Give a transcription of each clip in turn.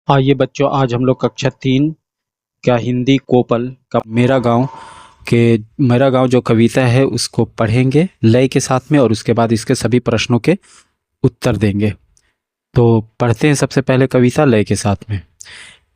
आइए बच्चों, आज हम लोग कक्षा 3 का हिंदी कोपल का मेरा गांव जो कविता है उसको पढ़ेंगे लय के साथ में, और उसके बाद इसके सभी प्रश्नों के उत्तर देंगे। तो पढ़ते हैं सबसे पहले कविता लय के साथ में।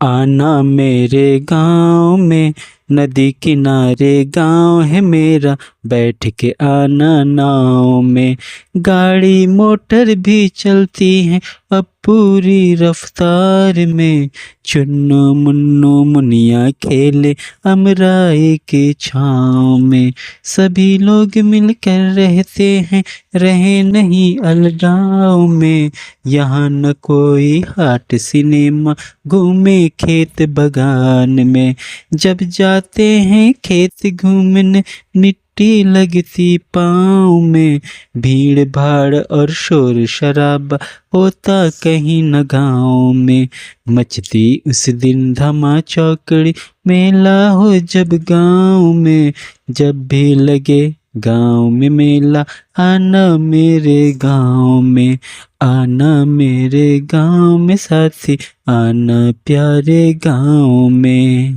आना मेरे गांव में, नदी किनारे गांव है मेरा, बैठ के आना नाव में, गाड़ी मोटर भी चलती है अब पूरी रफ्तार में, चुन्नू मुन्नू मुनिया खेले अमराई के छाँव में, सभी लोग मिलकर रहते हैं, रहे नहीं अलगाव में, यहाँ न कोई हाट सिनेमा, घूमे खेत बगान में, जब जाते हैं खेत घूमने मिट्टी लगती पाँव में, भीड़ भाड़ और शोर शराबा होता कहीं न गाँव में, मचती उस दिन धमा चौकड़ी मेला हो जब गाँव में, जब भी लगे गाँव में मेला, आना मेरे गाँव में, आना मेरे गाँव में साथी, आना प्यारे गाँव में।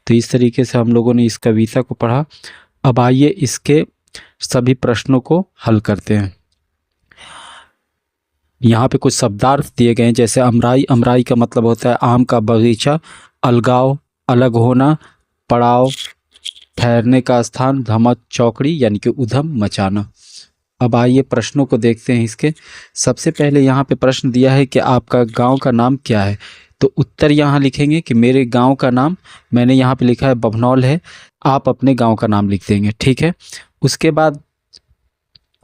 तो इस तरीके से हम लोगों ने इस कविता को पढ़ा। अब आइए इसके सभी प्रश्नों को हल करते हैं। यहाँ पे कुछ शब्दार्थ दिए गए हैं, जैसे अमराई। अमराई का मतलब होता है आम का बगीचा। अलगाव, अलग होना। पड़ाव, ठहरने का स्थान। धमा चौकड़ी यानी कि उधम मचाना। अब आइए प्रश्नों को देखते हैं इसके। सबसे पहले यहाँ पे प्रश्न दिया है कि आपका गांव का नाम क्या है। तो उत्तर यहाँ लिखेंगे कि मेरे गांव का नाम, मैंने यहाँ पे लिखा है बभनौल है, आप अपने गांव का नाम लिख देंगे, ठीक है। उसके बाद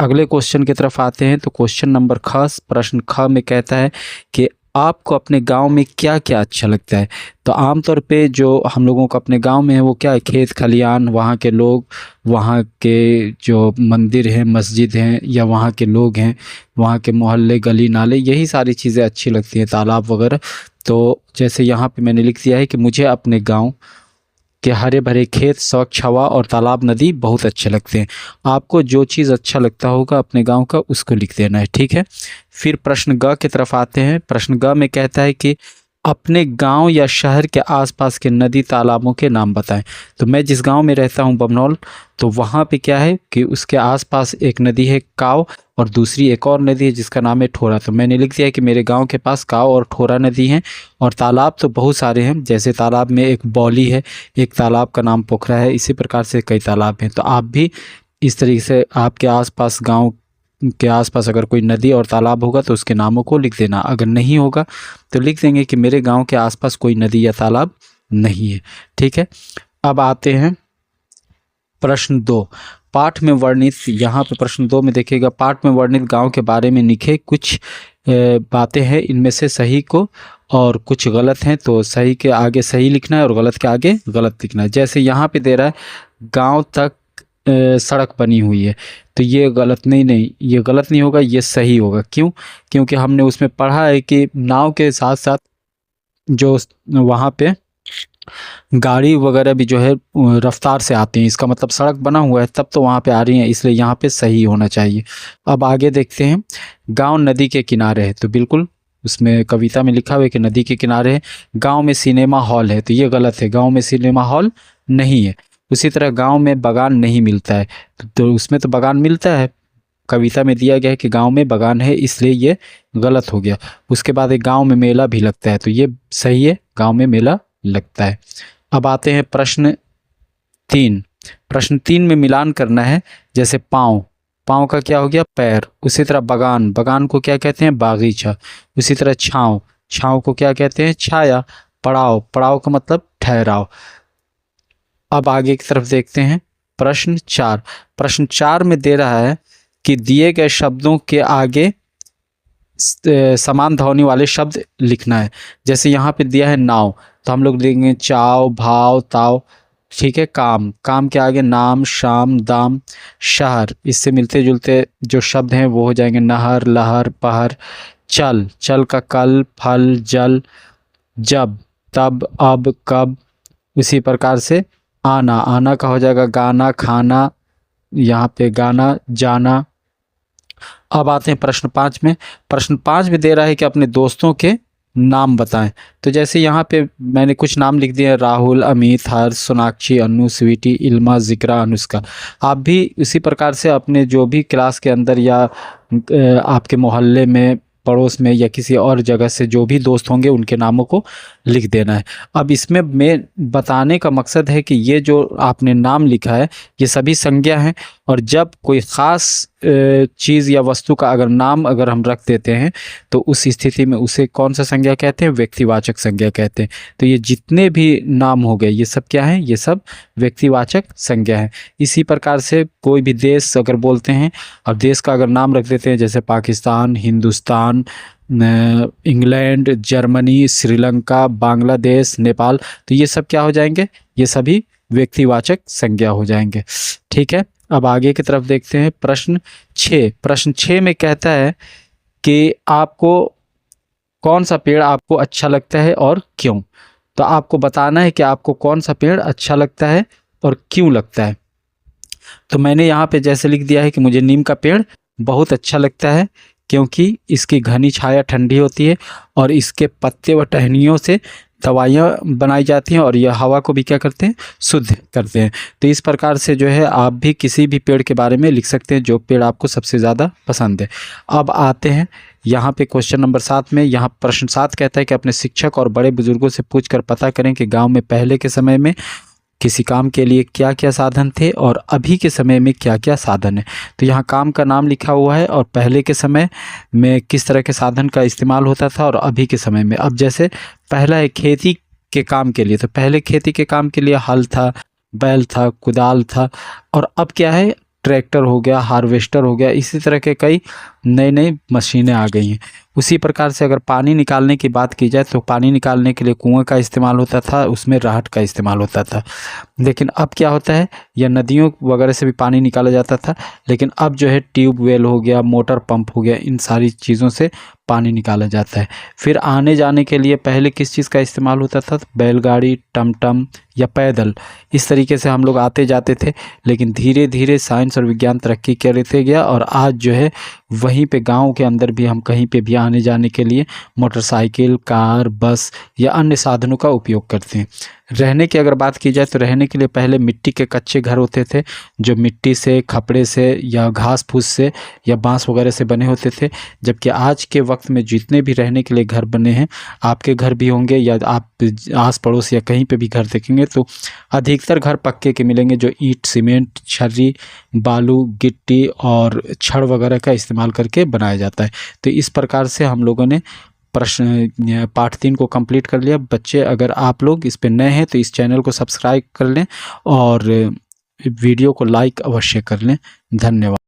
अगले क्वेश्चन की तरफ आते हैं। तो क्वेश्चन नंबर ख, प्रश्न ख में कहता है कि आपको अपने गांव में क्या क्या अच्छा लगता है। तो आमतौर पे जो हम लोगों को अपने गांव में है वो क्या है, खेत खलियान, वहाँ के लोग, वहाँ के जो मंदिर हैं, मस्जिद हैं, या वहाँ के लोग हैं, वहाँ के मोहल्ले गली नाले, यही सारी चीज़ें अच्छी लगती हैं, तालाब वगैरह। तो जैसे यहाँ पे मैंने लिख दिया है कि मुझे अपने गाँव कि हरे भरे खेत, स्वच्छ हवा और तालाब नदी बहुत अच्छे लगते हैं। आपको जो चीज़ अच्छा लगता होगा अपने गांव का, उसको लिख देना है, ठीक है। फिर प्रश्न ग की तरफ आते हैं। प्रश्न ग में कहता है कि अपने गांव या शहर के आसपास के नदी तालाबों के नाम बताएं। तो मैं जिस गांव में रहता हूं बभनौल, तो वहाँ पे क्या है कि उसके आसपास एक नदी है काव, और दूसरी एक और नदी है जिसका नाम है ठोरा। तो मैंने लिख दिया है कि मेरे गांव के पास काव और ठोरा नदी हैं। और तालाब तो बहुत सारे हैं, जैसे तालाब में एक बौली है, एक तालाब का नाम पोखरा है, इसी प्रकार से कई तालाब हैं। तो आप भी इस तरीके से आपके आसपास, गांव के आसपास अगर कोई नदी और तालाब होगा तो उसके नामों को लिख देना। अगर नहीं होगा तो लिख देंगे कि मेरे गांव के आसपास कोई नदी या तालाब नहीं है, ठीक है। अब आते हैं प्रश्न 2, पाठ में वर्णित। यहाँ पे प्रश्न 2 में देखिएगा, पाठ में वर्णित गांव के बारे में लिखे कुछ बातें हैं, इनमें से सही को और कुछ गलत हैं। तो सही के आगे सही लिखना है और गलत के आगे गलत लिखना है। जैसे यहाँ पे दे रहा है गांव तक सड़क बनी हुई है, तो ये गलत नहीं, ये गलत नहीं होगा, ये सही होगा। क्यों? क्योंकि हमने उसमें पढ़ा है कि नाव के साथ साथ जो वहाँ पे गाड़ी वगैरह भी जो है रफ्तार से आती हैं, इसका मतलब सड़क बना हुआ है तब तो वहाँ पे आ रही हैं, इसलिए यहाँ पे सही होना चाहिए। अब आगे देखते हैं, गांव नदी के किनारे है। तो बिल्कुल उसमें कविता में लिखा हुआ है कि नदी के किनारे है। गांव में सिनेमा हॉल है, तो ये गलत है, गांव में सिनेमा हॉल नहीं है। उसी तरह गांव में बागान नहीं मिलता है, तो उसमें तो बागान मिलता है, कविता में दिया गया है कि गांव में बागान है, इसलिए ये गलत हो गया। उसके बाद एक गांव में मेला भी लगता है, तो ये सही है, गांव में मेला लगता है। अब आते हैं प्रश्न 3। प्रश्न 3 में मिलान करना है। जैसे पाँव, पाँव का क्या हो गया, पैर। उसी तरह बगान, बगान को क्या कहते हैं, बागीचा। उसी तरह छाँव, छाँव को क्या कहते हैं, छाया। पड़ाव, पड़ाव का मतलब ठहराव। अब आगे की तरफ देखते हैं प्रश्न 4। प्रश्न 4 में दे रहा है कि दिए गए शब्दों के आगे समान ध्वनि वाले शब्द लिखना है। जैसे यहाँ पे दिया है नाव, तो हम लोग लिखेंगे चाव, भाव, ताव, ठीक है। काम, काम के आगे नाम, शाम, दाम। शहर, इससे मिलते जुलते जो शब्द हैं वो हो जाएंगे नहर, लहर, पहर। चल, चल का कल, फल, जल, जब, तब, अब, कब। उसी प्रकार से आना, आना का हो जाएगा गाना, खाना, यहाँ पे गाना, जाना। अब आते हैं प्रश्न 5 में। प्रश्न 5 में दे रहा है कि अपने दोस्तों के नाम बताएं। तो जैसे यहाँ पे मैंने कुछ नाम लिख दिए, राहुल, अमित, हर्ष, सोनाक्षी, अनु, स्वीटी, इल्मा, जिक्रा, अनुष्का। आप भी इसी प्रकार से अपने जो भी क्लास के अंदर या आपके मोहल्ले में, पड़ोस में या किसी और जगह से जो भी दोस्त होंगे उनके नामों को लिख देना है। अब इसमें मैं बताने का मकसद है कि ये जो आपने नाम लिखा है ये सभी संज्ञा हैं, और जब कोई ख़ास चीज़ या वस्तु का अगर नाम अगर हम रख देते हैं तो उस स्थिति में उसे कौन सा संज्ञा कहते हैं? व्यक्तिवाचक संज्ञा कहते हैं। तो ये जितने भी नाम हो गए ये सब क्या हैं? ये सब व्यक्तिवाचक संज्ञा हैं। इसी प्रकार से कोई भी देश अगर बोलते हैं और देश का अगर नाम रख देते हैं, जैसे पाकिस्तान, हिंदुस्तान, इंग्लैंड, जर्मनी, श्रीलंका, बांग्लादेश, नेपाल, तो ये सब क्या हो जाएंगे? ये सभी व्यक्तिवाचक संज्ञा हो जाएंगे। ठीक है, अब आगे की तरफ देखते हैं। प्रश्न 6। प्रश्न 6 में कहता है कि आपको कौन सा पेड़ आपको अच्छा लगता है और क्यों? तो आपको बताना है कि आपको कौन सा पेड़ अच्छा लगता है और क्यों लगता है। तो मैंने यहाँ पे जैसे लिख दिया है कि मुझे नीम का पेड़ बहुत अच्छा लगता है, क्योंकि इसकी घनी छाया ठंडी होती है और इसके पत्ते व टहनियों से दवाइयाँ बनाई जाती हैं और यह हवा को भी क्या करते हैं? शुद्ध करते हैं। तो इस प्रकार से जो है आप भी किसी भी पेड़ के बारे में लिख सकते हैं जो पेड़ आपको सबसे ज़्यादा पसंद है। अब आते हैं यहाँ पे क्वेश्चन नंबर 7 में। यहाँ प्रश्न 7 कहता है कि अपने शिक्षक और बड़े बुजुर्गों से पूछकर पता करें कि गांव में पहले के समय में किसी काम के लिए क्या क्या साधन थे और अभी के समय में क्या क्या साधन है। तो यहाँ काम का नाम लिखा हुआ है और पहले के समय में किस तरह के साधन का इस्तेमाल होता था और अभी के समय में। अब जैसे पहला है खेती के काम के लिए, तो पहले खेती के काम के लिए हल था, बैल था, कुदाल था, और अब क्या है? ट्रैक्टर हो गया, हार्वेस्टर हो गया, इसी तरह के कई नई नई मशीनें आ गई हैं। उसी प्रकार से अगर पानी निकालने की बात की जाए तो पानी निकालने के लिए कुआं का इस्तेमाल होता था, उसमें राहट का इस्तेमाल होता था। लेकिन अब क्या होता है? या नदियों वगैरह से भी पानी निकाला जाता था, लेकिन अब जो है ट्यूबवेल हो गया, मोटर पंप हो गया, इन सारी चीज़ों से पानी निकाला जाता है। फिर आने जाने के लिए पहले किस चीज़ का इस्तेमाल होता था? बैलगाड़ी, टमटम या पैदल, इस तरीके से हम लोग आते जाते थे। लेकिन धीरे धीरे साइंस और विज्ञान तरक्की करते गया और आज जो है वहीं पे गांव के अंदर भी हम कहीं पे भी आने जाने के लिए मोटरसाइकिल, कार, बस या अन्य साधनों का उपयोग करते हैं। रहने की अगर बात की जाए तो रहने के लिए पहले मिट्टी के कच्चे घर होते थे, जो मिट्टी से, खपड़े से या घास फूस से या बांस वगैरह से बने होते थे। जबकि आज के वक्त में जितने भी रहने के लिए घर बने हैं, आपके घर भी होंगे या आप आस पड़ोस या कहीं पे भी घर देखेंगे तो अधिकतर घर पक्के के मिलेंगे, जो ईंट, सीमेंट, छर्री, बालू, गिट्टी और छड़ वगैरह का इस्तेमाल करके बनाया जाता है। तो इस प्रकार से हम लोगों ने प्रश्न पार्ट 3 को कंप्लीट कर लिया। बच्चे, अगर आप लोग इस पे नए हैं तो इस चैनल को सब्सक्राइब कर लें और वीडियो को लाइक अवश्य कर लें। धन्यवाद।